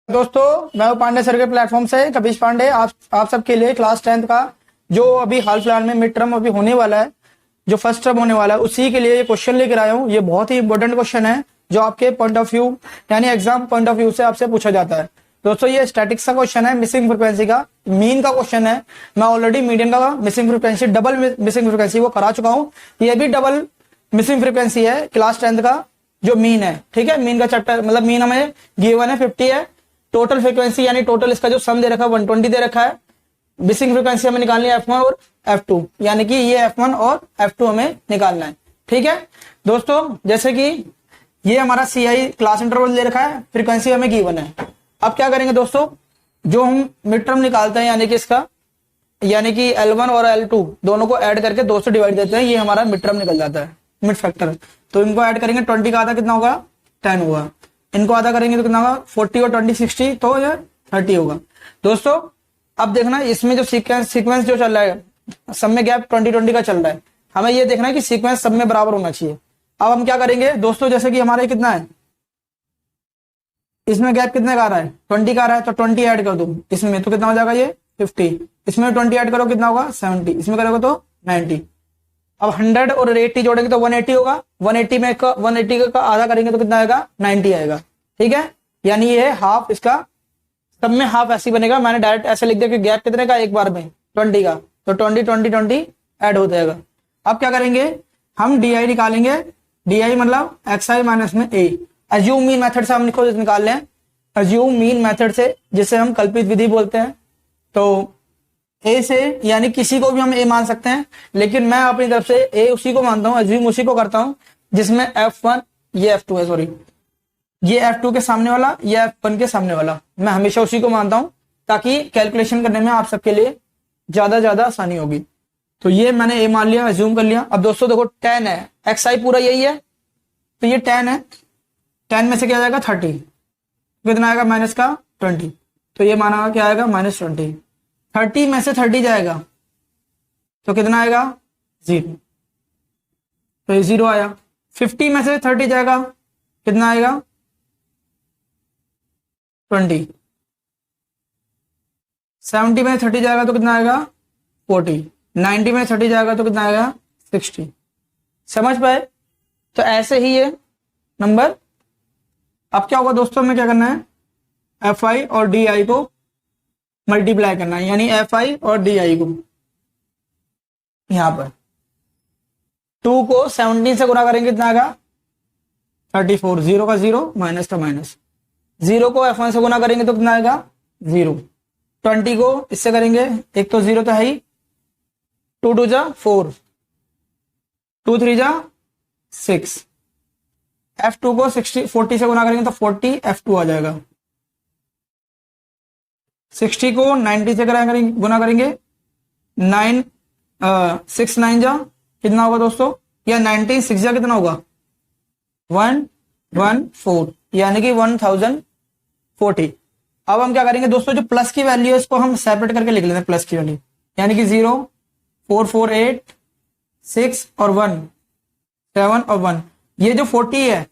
दोस्तों मैं हूं पांडे सर के प्लेटफॉर्म से कपिश पांडे। आप सबके लिए क्लास 10th का जो अभी हाल फिलहाल में मिड टर्म अभी होने वाला है, जो फर्स्ट टर्म होने वाला है, उसी के लिए ये क्वेश्चन लेकर आया हूं। ये बहुत ही इंपॉर्टेंट क्वेश्चन है जो आपके पॉइंट ऑफ व्यू यानी एग्जाम पॉइंट ऑफ व्यू से आपसे पूछा जाता है। दोस्तों ये स्टैटिक्स का क्वेश्चन है, मिसिंग फ्रीक्वेंसी का मीन का क्वेश्चन है। मैं ऑलरेडी मीडियन का missing frequency double missing frequency वो करा चुका हूँ। ये भी डबल मिसिंग फ्रीक्वेंसी है क्लास 10th का जो मीन है। ठीक है, मीन का चैप्टर मतलब मीन हमें गिवन है 50 है। टोटल फ्रीक्वेंसी यानी टोटल इसका जो सम दे रखा है 120 दे रखा है। मिसिंग फ्रीक्वेंसी हमें निकालनी है F1 और F2, यानी कि ये F1 और F2 हमें निकालना है। ठीक है दोस्तों, जैसे कि ये हमारा CI क्लास इंटरवल दे रखा है, फ्रीक्वेंसी हमें गिवन है। अब क्या करेंगे दोस्तों, जो हम मिड टर्म निकालते हैं यानी कि इसका यानी कि L1 और L2 दोनों को ऐड करके 2 से डिवाइड देते हैं, ये हमारा मिड टर्म निकल जाता है, मिड फैक्टर। तो इनको ऐड करेंगे, 20 का आधा कितना होगा 10 होगा। इनको आधा करेंगे तो कितना होगा 40 और 20 60, तो ये 30 होगा। दोस्तों अब देखना इसमें जो सीक्वेंस जो चल रहा है, सब में गैप 20-20 का चल रहा है। हमें ये देखना है कि सीक्वेंस सब में बराबर होना चाहिए। अब हम क्या करेंगे दोस्तों, जैसे कि हमारे कितना है, इसमें गैप कितने का आ रहा है 20 का आ रहा है, तो 20 ऐड कर दो इसमें तो कितना हो जाएगा ये 50। इसमें 20 ऐड करो कितना होगा 70, इसमें करोगे तो 90। अब 100 और 80 जोड़ेंगे तो 180 होगा। 180 का आधा करेंगे तो कितना आएगा 90 आएगा। ठीक है, यानी ये हाफ, इसका सब में हाफ ऐसे बनेगा। मैंने डायरेक्ट ऐसे लिख दिया कि गैप कितने का एक बार में 20 का, तो 20 ऐड हो जाएगा। अब क्या करेंगे, हम DI निकालेंगे। DI मतलब XI माइनस में A। अज्यूम मीन मेथड से हम खुद निकाल लें, अज्यूम मीन मेथड से, जिसे हम कल्पित विधि बोलते हैं। तो A से यानी किसी को भी हम A मान सकते हैं, लेकिन मैं अपनी तरफ से A उसी को मानता हूं, अज्यूम उसी को करता हूं जिसमें F1 ये F2 है, सॉरी ये F2 के सामने वाला, ये F1 के सामने वाला, मैं हमेशा उसी को मानता हूं ताकि कैलकुलेशन करने में आप सबके लिए ज्यादा आसानी होगी। तो ये मैंने A मान लिया, अज्यूम कर लिया। अब दोस्तों देखो 10 है, XI पूरा यही है, तो ये 10 है, 10 में से क्या जाएगा 30, कितना आएगा माइनस का 20, तो ये माना क्या आएगा -20। 30 में से 30 जाएगा तो कितना आएगा 0, तो ये 0 आया। 50 में से 30 जाएगा कितना आएगा 20। 70 में 30 जाएगा तो कितना आएगा 40। 90 में 30 जाएगा तो कितना आएगा 60। समझ पाए? तो ऐसे ही ये नंबर। अब क्या होगा दोस्तों, में क्या करना है, FI और DI को मल्टीप्लाई करना है, यानी FI और DI को यहां पर 2 को 17 से गुना करेंगे कितना आएगा 34। 0 का 0, माइनस का माइनस। 0 को F1 से गुना करेंगे तो कितना आएगा 0। 20 को इससे करेंगे, एक तो 0 तो है ही, 2 2 जा 4, 2 3 जा 6। F2 को 40 से गुना करेंगे तो 40 F2 आ जाएगा। 60 को 90 से गुना करेंगे 9 6 9 जा कितना होगा दोस्तों, या 19 6 जा कितना होगा 114, यानी कि 1040। अब हम क्या करेंगे दोस्तों, जो प्लस की वैल्यू है इसको हम सेपरेट करके लिख लेते हैं, प्लस की वैल्यू यानी कि 0 4 4 8 6 और 1 7 और 1। ये जो 40 है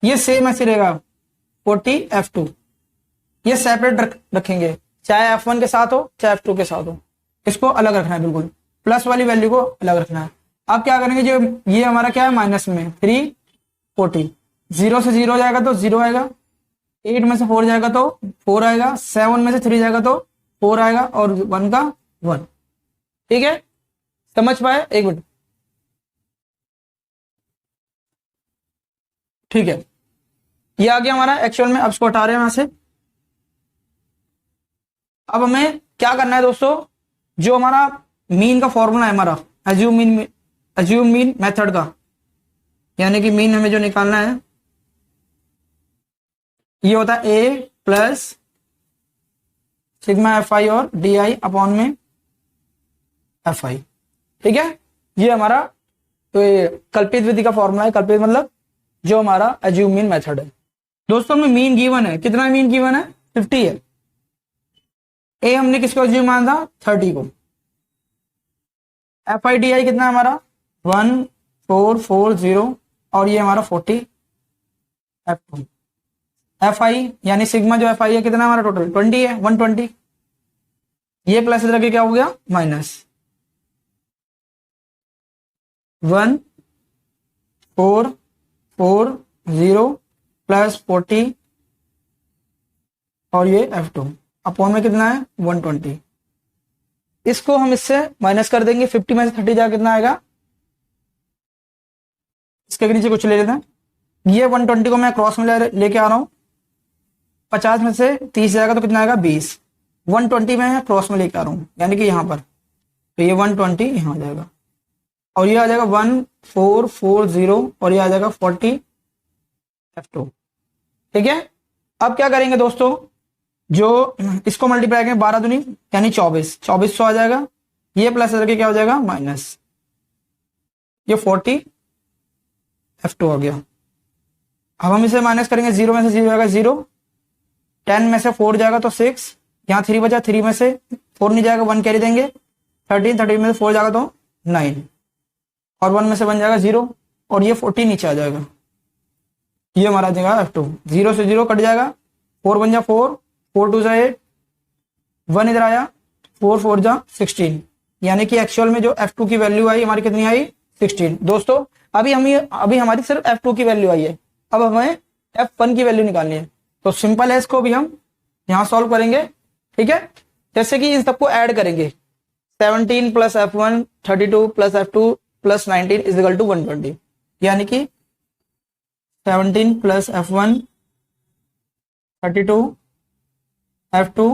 ये सेम ऐसे रहेगा 40 F2, ये सेपरेट रखेंगे, चाहे F1 के साथ हो चाहे F2 के साथ हो, इसको अलग रखना है, बिल्कुल प्लस वाली वैल्यू को अलग रखना है। अब क्या करेंगे, जो ये हमारा क्या है माइनस में 340, 0 से 0 जाएगा तो 0 आएगा, 8 में से 4 जाएगा तो 4 आएगा, 7 में से 3 जाएगा तो 4 आएगा, और 1 का 1। ठीक है, समझ पाए? एक मिनट, ठीक है, ये आ गया हमारा एक्चुअल में। अब इसको हटा रहे हैं यहां से। अब हमें क्या करना है दोस्तों, जो हमारा मीन का फॉर्मूला है हमारा अज्यूम मीन मेथड का, यानी कि मीन हमें जो निकालना है ये होता है A प्लस सिग्मा FI और DI अपॉन में FI। ठीक है, ये हमारा तो ये कल्पित विधि का फॉर्मूला है। कल्पित मतलब जो हमारा अज्यूम मीन मेथड है। दोस्तों में मीन गिवन है, कितना मीन गिवन है 50 है। A हमने किसको अज्यूम माना था 30 को। FI DI कितना है हमारा 1440, और ये हमारा 40 F2। एफ आई यानी सिग्मा जो एफ आई है कितना हमारा टोटल 20 है 120, ये प्लस इधर के क्या हो गया माइनस 1 4 4 0 प्लस 40 और ये F2 अपॉन में कितना है 120। इसको हम इससे माइनस कर देंगे, 50 में से 30 जाएगा कितना आएगा, इसके नीचे कुछ ले लेते हैं। ये 120 को मैं क्रॉस में लेके आ रहा हूं, 50 में से 30 जाएगा तो कितना आएगा 20, 120 में क्रॉस में लेके आ रहा हूं यानी कि यहां पर, तो ये 120 यहां आ जाएगा और ये आ जाएगा 1440 और ये आ जाएगा 40 F2। ठीक है, अब क्या करेंगे दोस्तों, जो इसको मल्टीप्लाई करेंगे 12 दूनी यानी 2400 आ जाएगा, ये प्लस करके क्या हो जाएगा माइनस, ये 40 F2 हो गया। अब हम इसे माइनस करेंगे, 0 में से 0 जाएगा 0, 10 में से 4 जाएगा तो 6, यहाँ 3 बचा, 3 में से 4 नहीं जाएगा 1 कैरी देंगे, 13 में से 4 जाएगा तो 9 और 1 में से 1 जाएगा 0 और ये 40 नीचे आ जाएगा, ये हमारा आ जाएगा F2। 0 से 0 कट जाएगा, 4 1 जा 4, 4 2 जा 8, 1 इधर आया, 4 4 जा 16 यानी कि एक्चुअल में जो F2 की वैल्यू आई हमारी कितनी आई 16। दोस्तों अभी हमारी सिर्फ F2 की वैल्यू आई है, अब हमें F1 की वैल्यू निकालनी है, तो सिंपल है, इसको भी हम यहां सॉल्व करेंगे। ठीक है, जैसे कि इन सबको ऐड करेंगे, 17 plus F1 32 plus F2 plus 19 is equal to 120 यानी कि 17 प्लस F1 32 F2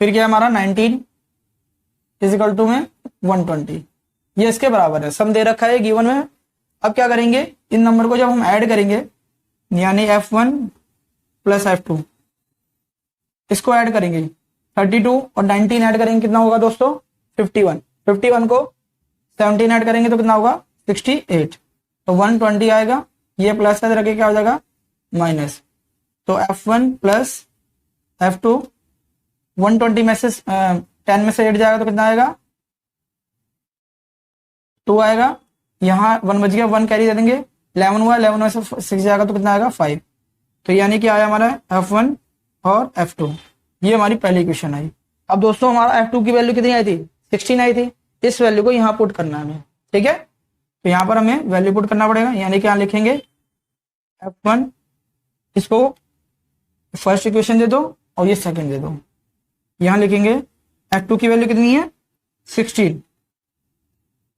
फिर क्या हमारा 19 इज इक्वल टू में 120, ये इसके बराबर है, सम दे रखा है गिवन में। अब क्या करेंगे, इन नंबर को जब हम ऐड करेंगे यानी F1 प्लस F2 इसको ऐड करेंगे, 32 और 19 ऐड करेंगे कितना होगा दोस्तों 51, 51 को 17 ऐड करेंगे तो कितना होगा 68, तो 120 आएगा, ये प्लस का रखे क्या हो जाएगा माइनस, तो F1 प्लस F2 120 में से 10 में से 8 जाएगा तो कितना आएगा 2 आएगा, यहाँ 1 बच गया, 1 कैरी दे देंगे, 11 हुआ, 11 में से 6 जाएगा तो कितना आएगा 5, तो यानी कि आया हमारा F1 और F2, ये हमारी पहली इक्वेशन आई। अब दोस्तों हमारा F2 की वैल्यू कितनी आई थी 16 आई थी, इस वैल्यू को यहाँ पुट करना है हमें। ठीक है, तो यहाँ पर हमें वैल्यू पुट करना पड़ेगा यानी कि यहाँ लिखेंगे F1, इसको फर्स्ट इक्वेशन दे दो और ये सेकंड दे दो, यहाँ लिखेंगे F2 की वैल्यू कितनी है 16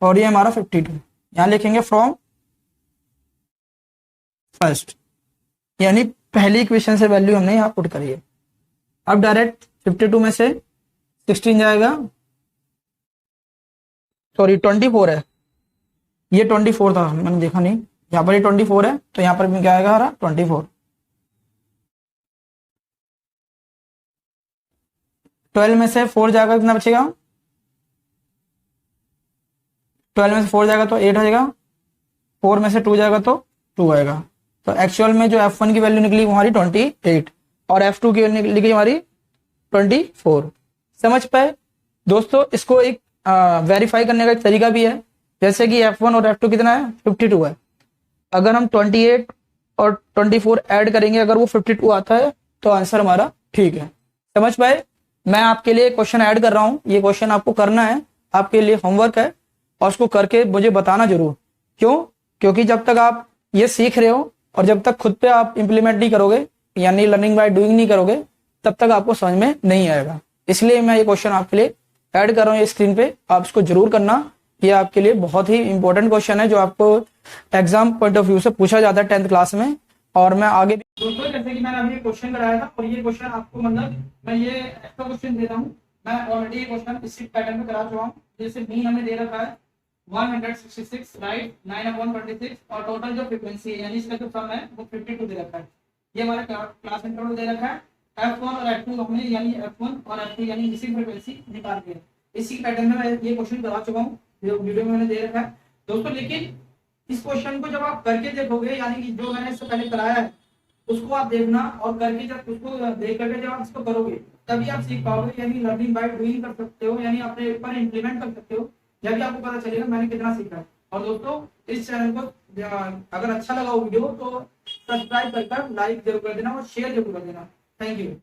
और ये हमारा 52, यहाँ लिखेंगे फ्रॉम फर्स्ट यानी पहली इक्वेशन से वैल्यू हमने यहाँ पुट करी है। अब डायरेक्ट 52 में से 16 जाएगा, सॉरी 24 है, ये 24 था मैंने देखा नहीं, यहाँ पर ये 24 है तो यहाँ पर भी क्या आएगा हमारा 24, 12 में से 4 जाएगा कितना बचेगा, 12 में से 4 जाएगा तो 8 आ जाएगा, 4 में से 2 जाएगा तो 2 आएगा, तो एक्चुअल में जो F1 की वैल्यू निकली वो हमारी 28 और F2 की वैल्यू निकली हमारी 24। समझ पाए दोस्तों, इसको एक वेरीफाई करने का एक तरीका भी है, जैसे कि F1 और F2 कितना है 52 है, अगर हम 28 और 24 ऐड करेंगे अगर वो 52 आता है तो आंसर हमारा ठीक है। समझ पाए, मैं आपके लिए क्वेश्चन ऐड कर रहा हूं, ये क्वेश्चन आपको करना है, आपके लिए होमवर्क है और उसको करके मुझे बताना जरूर। क्यों? क्योंकि जब तक आप ये सीख रहे हो और जब तक खुद पे आप इंप्लीमेंट नहीं करोगे यानी लर्निंग बाय डूइंग नहीं करोगे तब तक आपको समझ में नहीं आएगा। इसलिए मैं ये क्वेश्चन आपके लिए ऐड कर रहा हूँ ये स्क्रीन पे, आप इसको जरूर करना, ये आपके लिए बहुत ही इंपॉर्टेंट क्वेश्चन है जो आपको एग्जाम पॉइंट ऑफ व्यू से पूछा जाता है 10th क्लास में। और मैं आगे भी दोस्तों जैसे कि मैंने अभी क्वेश्चन कराया था और ये क्वेश्चन आपको मतलब मैं ये एक्स्ट्रा क्वेश्चन दे रहा हूँ, मैं ऑलरेडी ये क्वेश्चन इसी पैटर्न में करा चुका हूँ। जैसे मीन हमें दे रखा है 166 राइट 9/26 और टोटल जो फ्रीक्वेंसी है यानी इसका जो सम है वो 52 दे रखा है। ये हमारा क्लास में टोटल दे रखा है, F1 और F2 हमने यानी F1 और F2 यानी मिसिंग फ्रीक्वेंसी निकाल दी है। इसी पैटर्न में मैं ये क्वेश्चन करा चुका हूँ, वीडियो में मैंने दे रखा है दोस्तों। लेकिन इस क्वेश्चन को जब आप करके देखोगे यानी कि जो मैंने इससे पहले कराया है उसको आप देखना और करके जब उसको देख करके जब आप इसको करोगे तभी आप सीख पाओगे, यानी लर्निंग बाय डूइंग कर सकते हो, यानी अपने ऊपर इंप्लीमेंट कर सकते हो, जब भी आपको पता चलेगा मैंने कितना सीखा है। और दोस्तों इस चैनल को अगर अच्छा लगा वीडियो तो सब्सक्राइब कर लाइक जरूर कर देना और शेयर जरूर कर देना। Thank you.